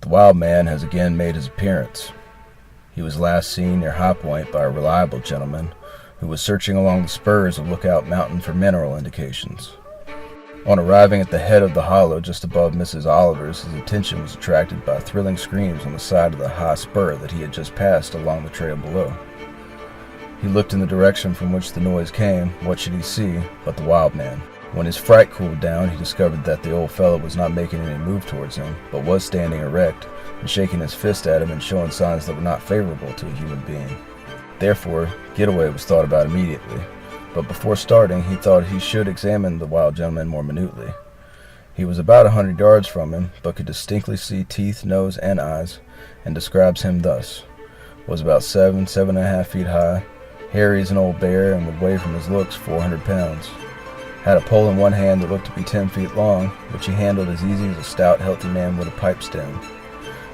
The wild man has again made his appearance. He was last seen near High Point by a reliable gentleman who was searching along the spurs of Lookout Mountain for mineral indications. On arriving at the head of the hollow just above Mrs. Oliver's, his attention was attracted by thrilling screams on the side of the high spur that he had just passed along the trail below. He looked in the direction from which the noise came. What should he see but the wild man? When his fright cooled down, he discovered that the old fellow was not making any move towards him, but was standing erect and shaking his fist at him and showing signs that were not favorable to a human being. Therefore, getaway was thought about immediately, but before starting, he thought he should examine the wild gentleman more minutely. He was about 100 yards from him, but could distinctly see teeth, nose, and eyes, and describes him thus: was about 7.5 feet high, hairy as an old bear, and would weigh from his looks 400 pounds. Had a pole in one hand that looked to be 10 feet long, which he handled as easy as a stout, healthy man would a pipe stem.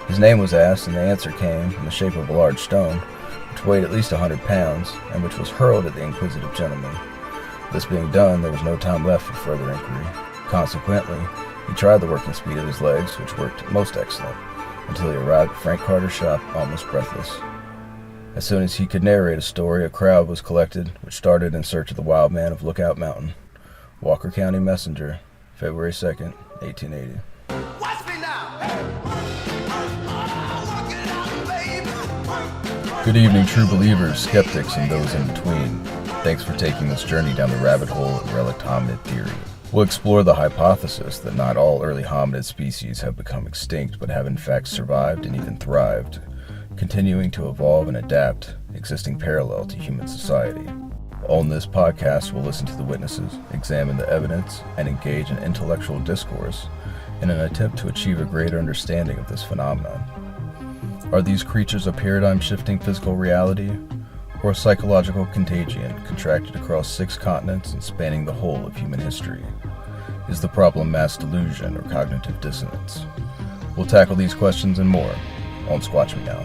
His name was asked, and the answer came in the shape of a large stone, which weighed at least 100 pounds, and which was hurled at the inquisitive gentleman. This being done, there was no time left for further inquiry. Consequently, he tried the working speed of his legs, which worked most excellent, until he arrived at Frank Carter's shop almost breathless. As soon as he could narrate a story, a crowd was collected, which started in search of the wild man of Lookout Mountain. Walker County Messenger, February 2nd, 1880. Watch me now. Good evening, true believers, skeptics, and those in between. Thanks for taking this journey down the rabbit hole of Relict Hominid theory. We'll explore the hypothesis that not all early hominid species have become extinct, but have in fact survived and even thrived, continuing to evolve and adapt, existing parallel to human society. On this podcast, we'll listen to the witnesses, examine the evidence, and engage in intellectual discourse in an attempt to achieve a greater understanding of this phenomenon. Are these creatures a paradigm-shifting physical reality, or a psychological contagion contracted across 6 continents and spanning the whole of human history? Is the problem mass delusion or cognitive dissonance? We'll tackle these questions and more on Squatch Me Now.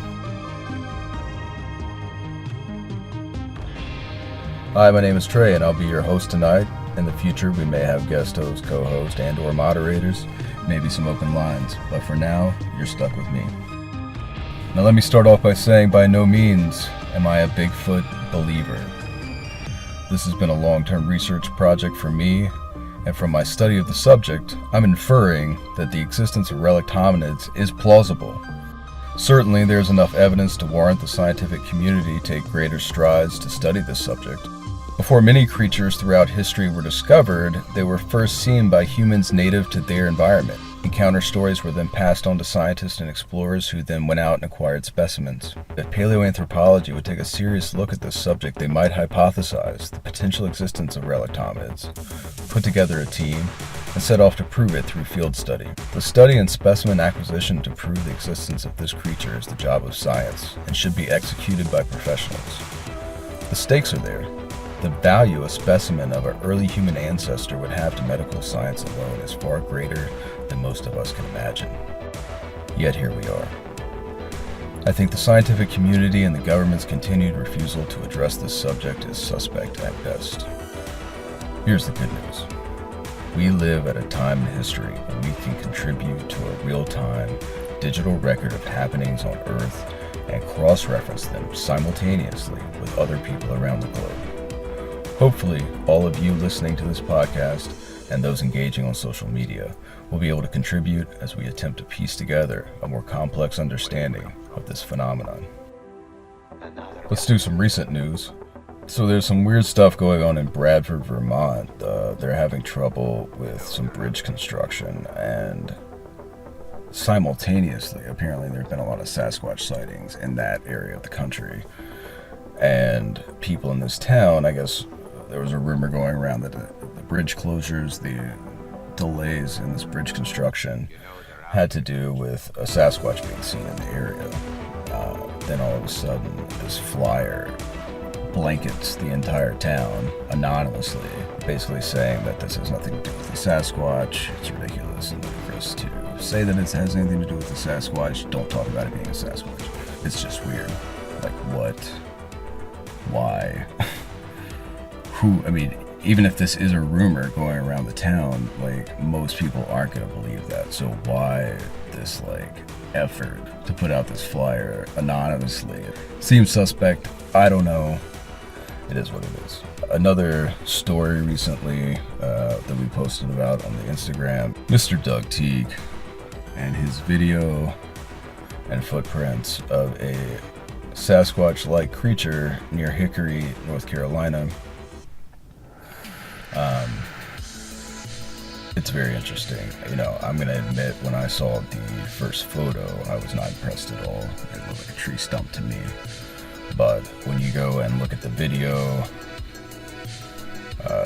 Hi, my name is Trey, and I'll be your host tonight. In the future, we may have guest hosts, co-hosts, and or moderators, maybe some open lines, but for now, you're stuck with me. Now let me start off by saying by no means am I a Bigfoot believer. This has been a long-term research project for me, and from my study of the subject, I'm inferring that the existence of relict hominids is plausible. Certainly, there's enough evidence to warrant the scientific community take greater strides to study this subject. Before many creatures throughout history were discovered, they were first seen by humans native to their environment. Encounter stories were then passed on to scientists and explorers who then went out and acquired specimens. If paleoanthropology would take a serious look at this subject, they might hypothesize the potential existence of relict hominids, put together a team, and set off to prove it through field study. The study and specimen acquisition to prove the existence of this creature is the job of science and should be executed by professionals. The stakes are there. The value a specimen of an early human ancestor would have to medical science alone is far greater than most of us can imagine. Yet here we are. I think the scientific community and the government's continued refusal to address this subject is suspect at best. Here's the good news. We live at a time in history when we can contribute to a real-time digital record of happenings on Earth and cross-reference them simultaneously with other people around the globe. Hopefully, all of you listening to this podcast and those engaging on social media will be able to contribute as we attempt to piece together a more complex understanding of this phenomenon. Let's do some recent news. So there's some weird stuff going on in Bradford, Vermont. They're having trouble with some bridge construction, and simultaneously, apparently there have been a lot of Sasquatch sightings in that area of the country. And people in this town, I guess there was a rumor going around that the bridge closures, the delays in this bridge construction had to do with a Sasquatch being seen in the area. Then all of a sudden, this flyer blankets the entire town anonymously, basically saying that this has nothing to do with the Sasquatch. It's ridiculous and ludicrous to say that it has anything to do with the Sasquatch. Don't talk about it being a Sasquatch. It's just weird. Like, what? Why? Who? I mean, even if this is a rumor going around the town, like, most people aren't going to believe that. So why this, like, effort to put out this flyer anonymously? Seems suspect. I don't know. It is what it is. Another story recently that we posted about on the Instagram, Mr. Doug Teague and his video and footprints of a Sasquatch-like creature near Hickory, North Carolina. It's very interesting. You know, I'm going to admit, when I saw the first photo, I was not impressed at all. It looked like a tree stump to me. But when you go and look at the video,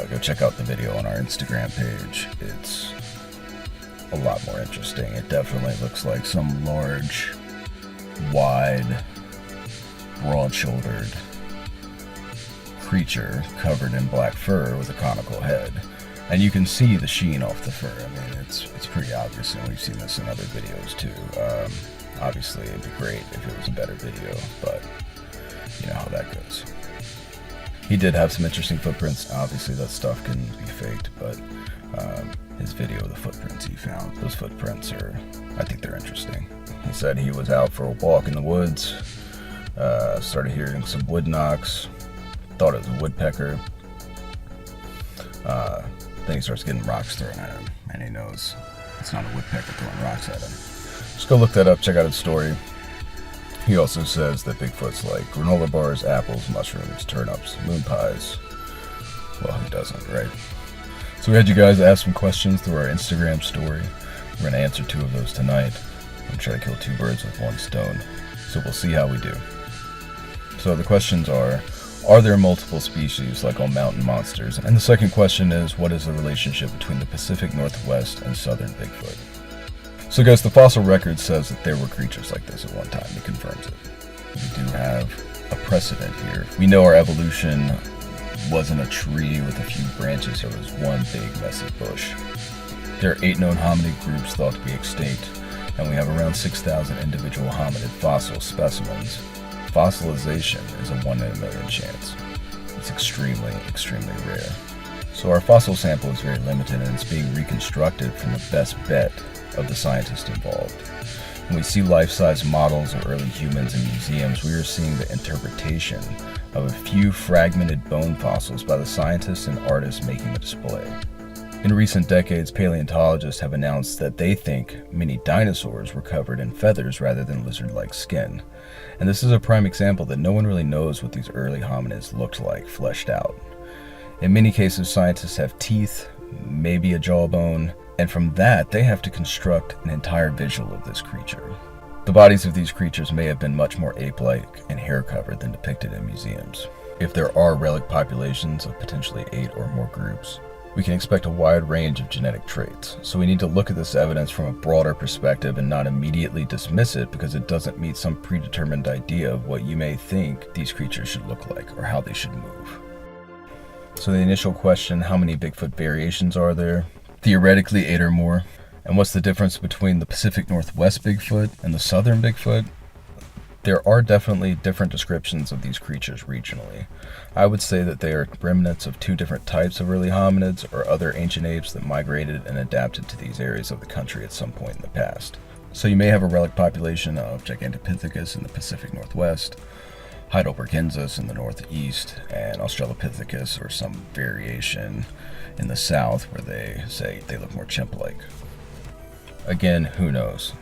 go check out the video on our Instagram page. It's a lot more interesting. It definitely looks like some large, wide, broad-shouldered creature covered in black fur with a conical head. And you can see the sheen off the fur. I mean, it's pretty obvious, and we've seen this in other videos too. Obviously, it'd be great if it was a better video, but you know how that goes. He did have some interesting footprints. Obviously, that stuff can be faked, but his video of the footprints he found, those footprints I think they're interesting. He said he was out for a walk in the woods, started hearing some wood knocks, thought it was a woodpecker. Then he starts getting rocks thrown at him, and he knows it's not a woodpecker throwing rocks at him. Just go look that up, check out his story. He also says that Bigfoot's like granola bars, apples, mushrooms, turnips, moon pies. Well, who doesn't, right? So we had you guys ask some questions through our Instagram story. We're going to answer 2 of those tonight. I'm going to try to kill 2 birds with 1 stone. So we'll see how we do. So the questions are there multiple species like all mountain monsters? And the second question is, what is the relationship between the Pacific Northwest and southern Bigfoot? So guys, the fossil record says that there were creatures like this at one time. It confirms it. We do have a precedent here. We know our evolution wasn't a tree with a few branches. It was one big messy bush. There are 8 known hominid groups thought to be extinct, and we have around 6,000 individual hominid fossil specimens. Fossilization is a 1 in a million chance. It's extremely, extremely rare. So our fossil sample is very limited, and it's being reconstructed from the best bet of the scientists involved. When we see life-size models of early humans in museums, we are seeing the interpretation of a few fragmented bone fossils by the scientists and artists making the display. In recent decades, paleontologists have announced that they think many dinosaurs were covered in feathers rather than lizard-like skin. And this is a prime example that no one really knows what these early hominids looked like fleshed out. In many cases, scientists have teeth, maybe a jawbone, and from that, they have to construct an entire visual of this creature. The bodies of these creatures may have been much more ape-like and hair-covered than depicted in museums. If there are relic populations of potentially 8 or more groups, we can expect a wide range of genetic traits. So we need to look at this evidence from a broader perspective and not immediately dismiss it because it doesn't meet some predetermined idea of what you may think these creatures should look like or how they should move. So the initial question, how many Bigfoot variations are there? Theoretically 8 or more. And what's the difference between the Pacific Northwest Bigfoot and the Southern Bigfoot? There are definitely different descriptions of these creatures regionally. I would say that they are remnants of 2 different types of early hominids or other ancient apes that migrated and adapted to these areas of the country at some point in the past. So you may have a relic population of Gigantopithecus in the Pacific Northwest, Heidelbergensis in the northeast, and Australopithecus or some variation in the south where they say they look more chimp-like. Again, who knows?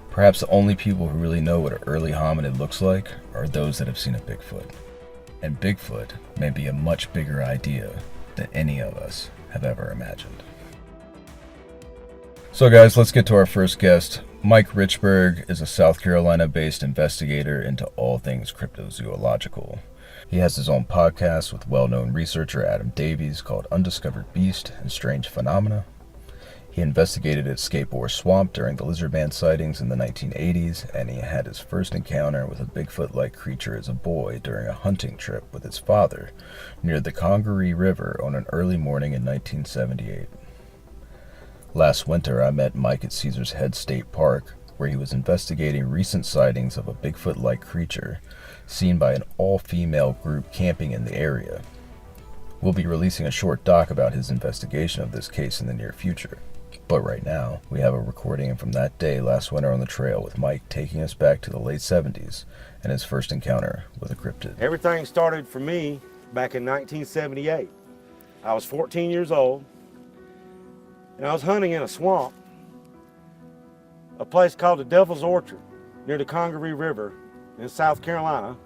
Perhaps the only people who really know what an early hominid looks like are those that have seen a Bigfoot. And Bigfoot may be a much bigger idea than any of us have ever imagined. So guys, let's get to our first guest. Mike Richburg is a South Carolina-based investigator into all things cryptozoological. He has his own podcast with well-known researcher Adam Davies called Undiscovered Beast and Strange Phenomena. He investigated at Skateboard Swamp during the lizardman sightings in the 1980s, and he had his first encounter with a Bigfoot-like creature as a boy during a hunting trip with his father near the Congaree River on an early morning in 1978. Last winter, I met Mike at Caesar's Head State Park, where he was investigating recent sightings of a Bigfoot-like creature seen by an all-female group camping in the area. We'll be releasing a short doc about his investigation of this case in the near future. But right now, we have a recording from that day last winter on the trail with Mike taking us back to the late 70s and his first encounter with a cryptid. Everything started for me back in 1978. I was 14 years old, and I was hunting in a swamp, a place called the Devil's Orchard, near the Congaree River in South Carolina.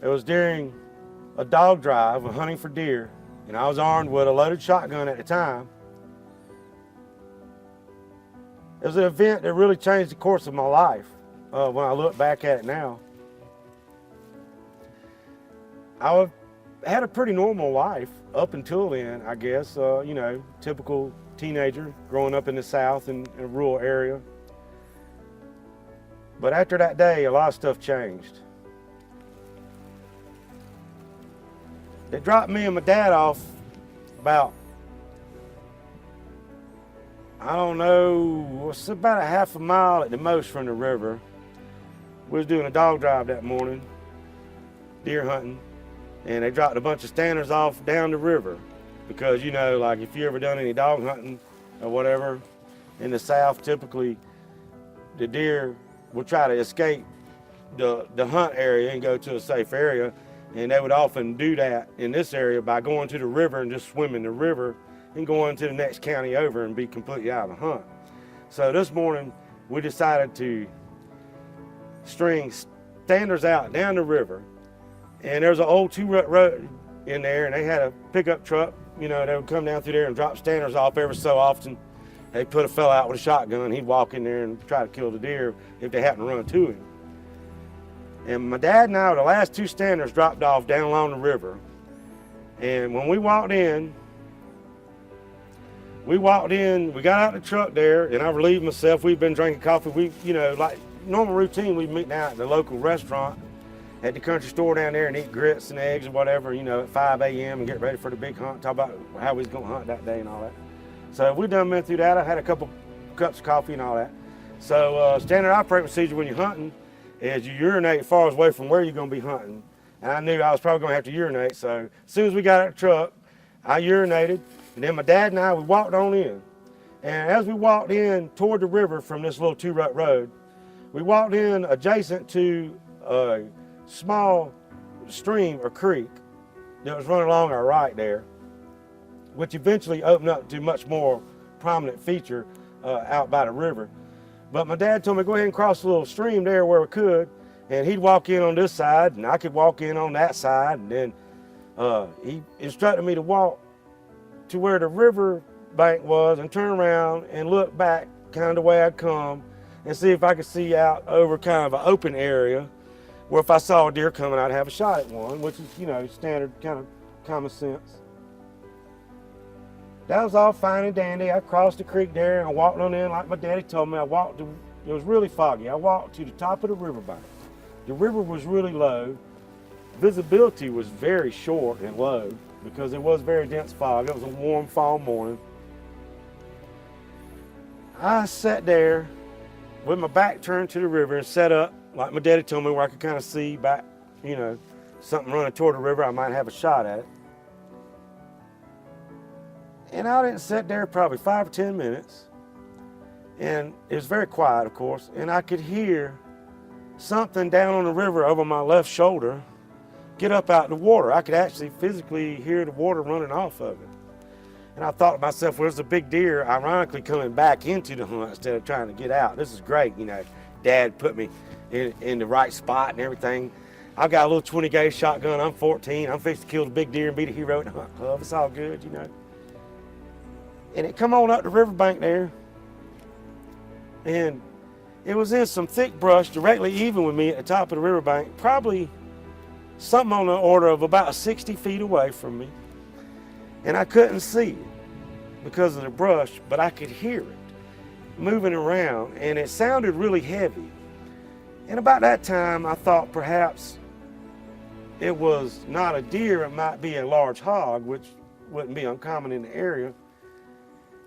It was during a dog drive of hunting for deer, and I was armed with a loaded shotgun at the time. It was an event that really changed the course of my life when I look back at it now. I had a pretty normal life up until then, I guess. You know, typical teenager growing up in the South in a rural area. But after that day, a lot of stuff changed. They dropped me and my dad off about, I don't know, it's about a half a mile at the most from the river. We was doing a dog drive that morning, deer hunting, and they dropped a bunch of standers off down the river because, you know, like if you ever done any dog hunting or whatever in the South, typically the deer will try to escape the hunt area and go to a safe area. And they would often do that in this area by going to the river and just swimming the river and going to the next county over and be completely out of the hunt. So this morning, we decided to string standers out down the river. And there's an old two-rut road in there, and they had a pickup truck. You know, they would come down through there and drop standers off every so often. They put a fella out with a shotgun. He'd walk in there and try to kill the deer if they happened to run to him. And my dad and I were the last two standers dropped off down along the river. And when we walked in, we got out of the truck there, and I relieved myself. We'd been drinking coffee. We, you know, like normal routine, we'd meet out at the local restaurant at the country store down there and eat grits and eggs or whatever, you know, at 5 a.m. and get ready for the big hunt, talk about how we was gonna hunt that day and all that. So we done been through that. I had a couple cups of coffee and all that. So standard operating procedure when you're hunting is you urinate far away from where you're gonna be hunting. And I knew I was probably gonna have to urinate, so as soon as we got out of the truck, I urinated, and then my dad and I, we walked on in. And as we walked in toward the river from this little two-rut road, we walked in adjacent to a small stream or creek that was running along our right there, which eventually opened up to a much more prominent feature out by the river. But my dad told me, go ahead and cross the little stream there where we could, and he'd walk in on this side, and I could walk in on that side, and then he instructed me to walk to where the river bank was and turn around and look back kind of the way I'd come and see if I could see out over kind of an open area where if I saw a deer coming, I'd have a shot at one, which is, you know, standard kind of common sense. That was all fine and dandy. I crossed the creek there and I walked on in like my daddy told me. It was really foggy. I walked to the top of the riverbank. The river was really low. Visibility was very short and low because it was very dense fog. It was a warm fall morning. I sat there with my back turned to the river and set up like my daddy told me where I could kind of see back, you know, something running toward the river, I might have a shot at it. And I didn't sit there probably 5 or 10 minutes. And it was very quiet, of course, and I could hear something down on the river over my left shoulder get up out the water. I could actually physically hear the water running off of it. And I thought to myself, well, there's a big deer ironically coming back into the hunt instead of trying to get out. This is great, you know. Dad put me in the right spot and everything. I've got a little 20 gauge shotgun. I'm 14. I'm fixing to kill the big deer and be the hero at the hunt club. It's all good, you know. And it come on up the riverbank there, and it was in some thick brush directly even with me at the top of the riverbank, probably something on the order of about 60 feet away from me. And I couldn't see it because of the brush, but I could hear it moving around, and it sounded really heavy. And about that time, I thought perhaps it was not a deer, it might be a large hog, which wouldn't be uncommon in the area.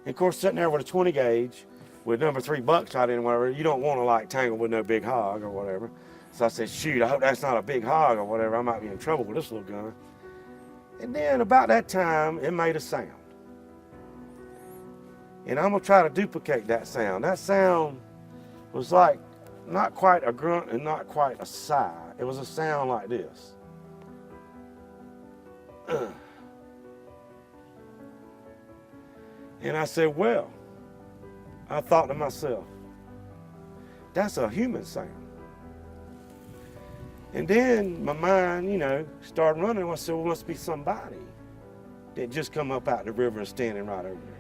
And of course, sitting there with a 20 gauge with number 3 buckshot in, whatever, you don't want to like tangle with no big hog or whatever. So I said, shoot, I hope that's not a big hog or whatever. I might be in trouble with this little gun. And then about that time, it made a sound. And I'm gonna try to duplicate that sound. That sound was like not quite a grunt and not quite a sigh. It was a sound like this. And I said, well, I thought to myself, that's a human sound. And then my mind, you know, started running. I said, well, it must be somebody that just come up out the river and standing right over there.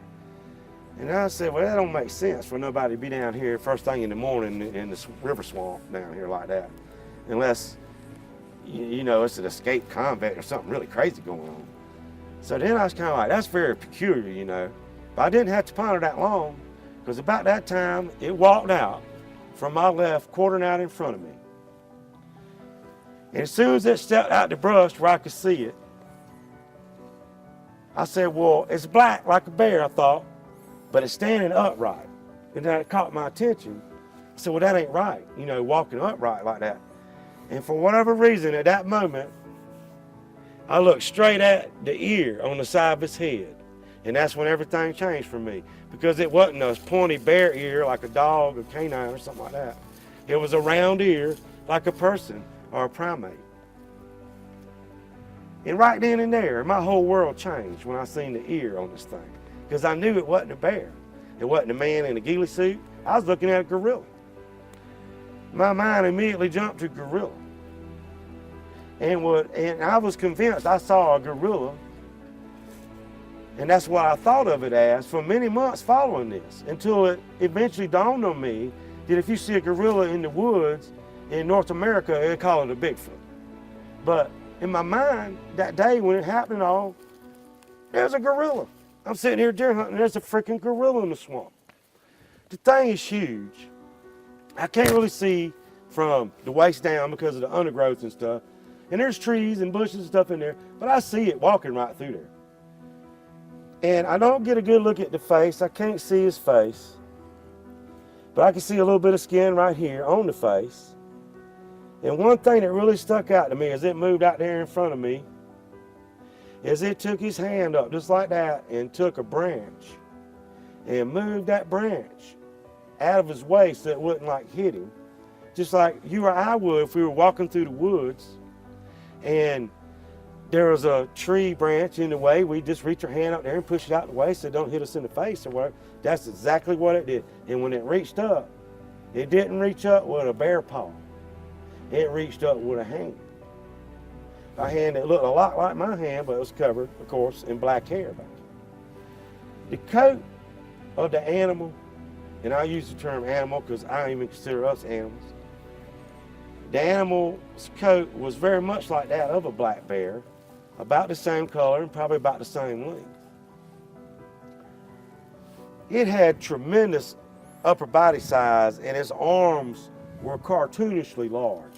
And I said, well, that don't make sense for nobody to be down here first thing in the morning in this river swamp down here like that. Unless, you know, it's an escaped convict or something really crazy going on. So then I was kind of like, that's very peculiar, you know. But I didn't have to ponder that long, because about that time, it walked out from my left, quartering out in front of me. And as soon as it stepped out the brush where I could see it, I said, well, it's black like a bear, I thought, but it's standing upright. And then it caught my attention. I said, well, that ain't right, you know, walking upright like that. And for whatever reason, at that moment, I looked straight at the ear on the side of his head. And that's when everything changed for me, because it wasn't a pointy bear ear like a dog or canine or something like that. It was a round ear like a person or a primate. And right then and there, my whole world changed when I seen the ear on this thing, because I knew it wasn't a bear. It wasn't a man in a ghillie suit. I was looking at a gorilla. My mind immediately jumped to gorilla. And I was convinced I saw a gorilla. And that's what I thought of it as for many months following this, until it eventually dawned on me that if you see a gorilla in the woods in North America, they call it a Bigfoot. But in my mind, that day when it happened all, there's a gorilla. I'm sitting here deer hunting, there's a freaking gorilla in the swamp. The thing is huge. I can't really see from the waist down because of the undergrowth and stuff. And there's trees and bushes and stuff in there, but I see it walking right through there. And I don't get a good look at the face. I can't see his face. But I can see a little bit of skin right here on the face. And one thing that really stuck out to me as it moved out there in front of me is it took his hand up just like that and took a branch and moved that branch out of his way so it wouldn't like hit him. Just like you or I would if we were walking through the woods and there was a tree branch in the way, we just reach our hand up there and push it out the way so it don't hit us in the face or whatever. That's exactly what it did. And when it reached up, it didn't reach up with a bare paw. It reached up with a hand. A hand that looked a lot like my hand, but it was covered, of course, in black hair back there. The coat of the animal, and I use the term animal because I don't even consider us animals. The animal's coat was very much like that of a black bear, about the same color and probably about the same length. It had tremendous upper body size and its arms were cartoonishly large.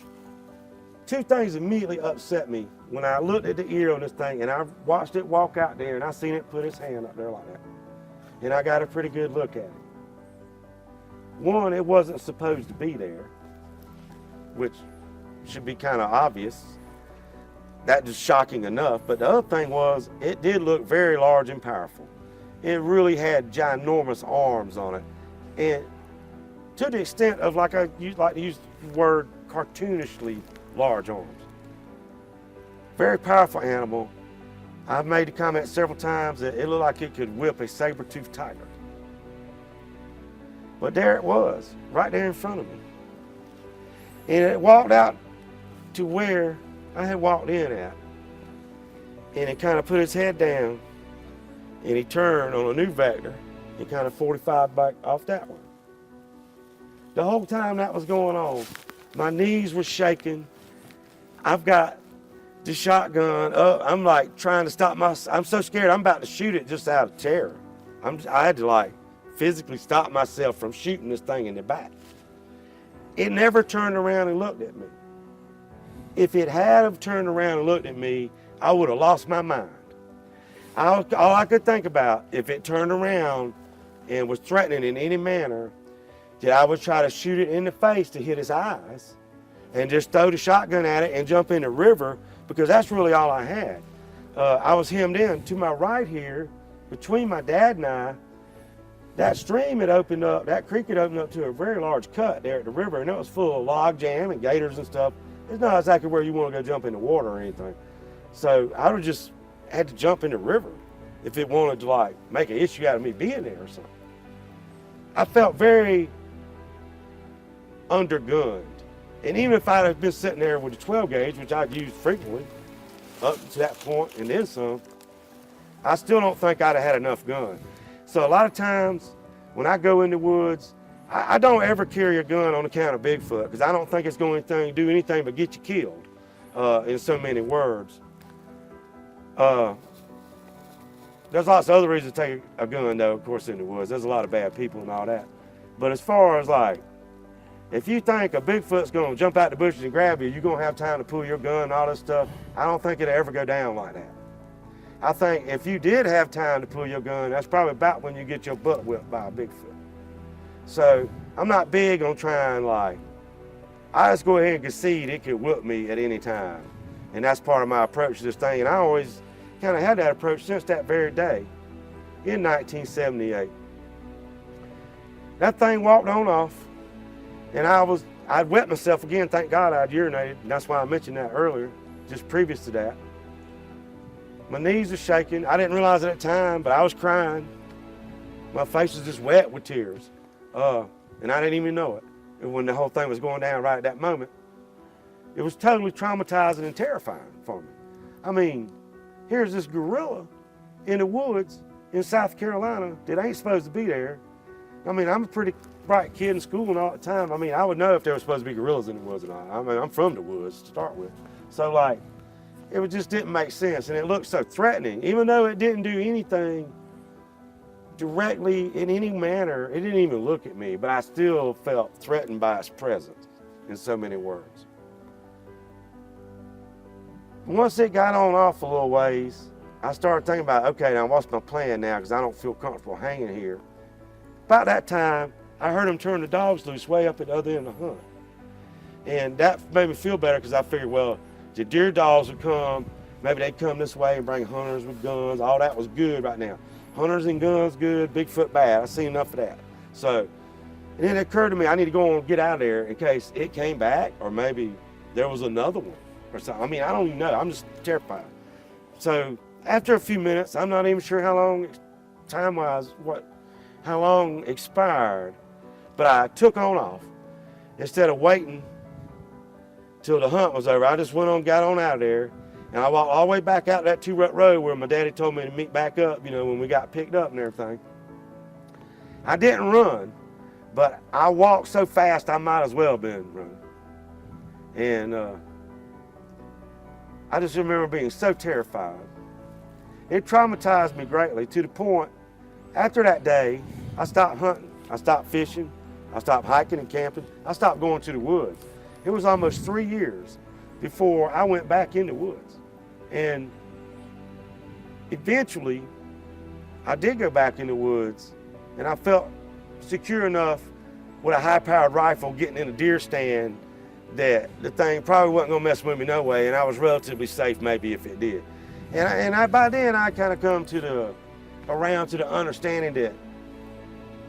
Two things immediately upset me when I looked at the ear on this thing and I watched it walk out there and I seen it put its hand up there like that. And I got a pretty good look at it. One, it wasn't supposed to be there, which should be kind of obvious. That was shocking enough. But the other thing was, it did look very large and powerful. It really had ginormous arms on it. And to the extent of, like I like to use the word, cartoonishly large arms. Very powerful animal. I've made the comment several times that it looked like it could whip a saber-toothed tiger. But there it was, right there in front of me. And it walked out to where I had walked in at. And it kind of put its head down and he turned on a new vector and kind of 45 back off that one. The whole time that was going on, my knees were shaking. I've got the shotgun up. I'm like trying to stop I'm so scared I'm about to shoot it just out of terror. I had to like physically stop myself from shooting this thing in the back. It never turned around and looked at me. If it had have turned around and looked at me, I would have lost my mind. All I could think about, if it turned around and was threatening in any manner, that I would try to shoot it in the face to hit its eyes and just throw the shotgun at it and jump in the river, because that's really all I had. I was hemmed in. To my right here, between my dad and I, that stream had opened up, that creek had opened up to a very large cut there at the river, and it was full of log jam and gators and stuff. It's not exactly where you want to go jump in the water or anything. So I would just had to jump in the river if it wanted to like make an issue out of me being there or something. I felt very undergunned. And even if I'd have been sitting there with a 12 gauge, which I'd used frequently, up to that point and then some, I still don't think I'd have had enough gun. So a lot of times when I go in the woods, I don't ever carry a gun on account of Bigfoot, because I don't think it's going to do anything but get you killed, in so many words. There's lots of other reasons to take a gun though, of course, in the woods. There's a lot of bad people and all that. But as far as like, if you think a Bigfoot's gonna jump out the bushes and grab you, you're gonna have time to pull your gun and all this stuff, I don't think it'll ever go down like that. I think if you did have time to pull your gun, that's probably about when you get your butt whipped by a Bigfoot. So I'm not big on trying like, I just go ahead and concede it could whip me at any time. And that's part of my approach to this thing. And I always kind of had that approach since that very day in 1978. That thing walked on off, and I'd wet myself again. Thank God I'd urinated, and that's why I mentioned that earlier, just previous to that. My knees were shaking. I didn't realize it at the time, but I was crying. My face was just wet with tears, and I didn't even know it. And when the whole thing was going down right at that moment, it was totally traumatizing and terrifying for me. I mean, here's this gorilla in the woods in South Carolina that ain't supposed to be there. I mean, I'm a pretty bright kid in school and all the time. I mean, I would know if there were supposed to be gorillas in the woods or not. I mean, I'm from the woods to start with. So like, it just didn't make sense, and it looked so threatening. Even though it didn't do anything directly in any manner, it didn't even look at me, but I still felt threatened by its presence in so many words. Once it got on off a little ways, I started thinking about, okay, now what's my plan now, because I don't feel comfortable hanging here. About that time, I heard him turn the dogs loose way up at the other end of the hunt. And that made me feel better, because I figured, well, the deer dogs would come, maybe they'd come this way and bring hunters with guns. All that was good right now. Hunters and guns, good. Bigfoot, bad. I've seen enough of that. So, and then it occurred to me, I need to go and get out of there in case it came back, or maybe there was another one or something. I mean, I don't even know. I'm just terrified. So after a few minutes, I'm not even sure how long, time-wise, how long expired, but I took on off. Instead of waiting till the hunt was over, I just went on, got on out of there, and I walked all the way back out that two-rut road where my daddy told me to meet back up, you know, when we got picked up and everything. I didn't run, but I walked so fast I might as well have been running. And I just remember being so terrified. It traumatized me greatly, to the point, after that day, I stopped hunting, I stopped fishing, I stopped hiking and camping, I stopped going to the woods. It was almost 3 years before I went back in the woods. And eventually, I did go back in the woods, and I felt secure enough with a high-powered rifle getting in a deer stand that the thing probably wasn't gonna mess with me no way, and I was relatively safe maybe if it did. And by then, I kind of come around to the understanding that,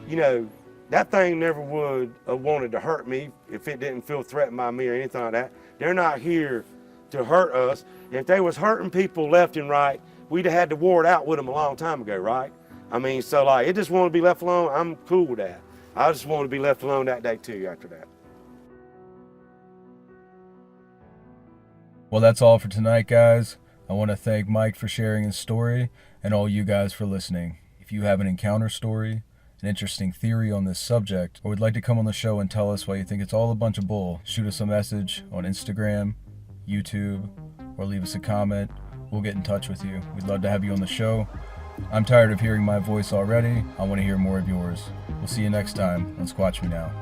you know, that thing never would have wanted to hurt me if it didn't feel threatened by me or anything like that. They're not here to hurt us. If they was hurting people left and right, we'd have had to war it out with them a long time ago, right? I mean, so like, it just wanted to be left alone. I'm cool with that. I just wanted to be left alone that day too after that. Well, that's all for tonight, guys. I want to thank Mike for sharing his story, and all you guys for listening. If you have an encounter story, an interesting theory on this subject, or would like to come on the show and tell us why you think it's all a bunch of bull, shoot us a message on Instagram, YouTube, or leave us a comment. We'll get in touch with you. We'd love to have you on the show. I'm tired of hearing my voice already. I want to hear more of yours. We'll see you next time on Squatch Me Now.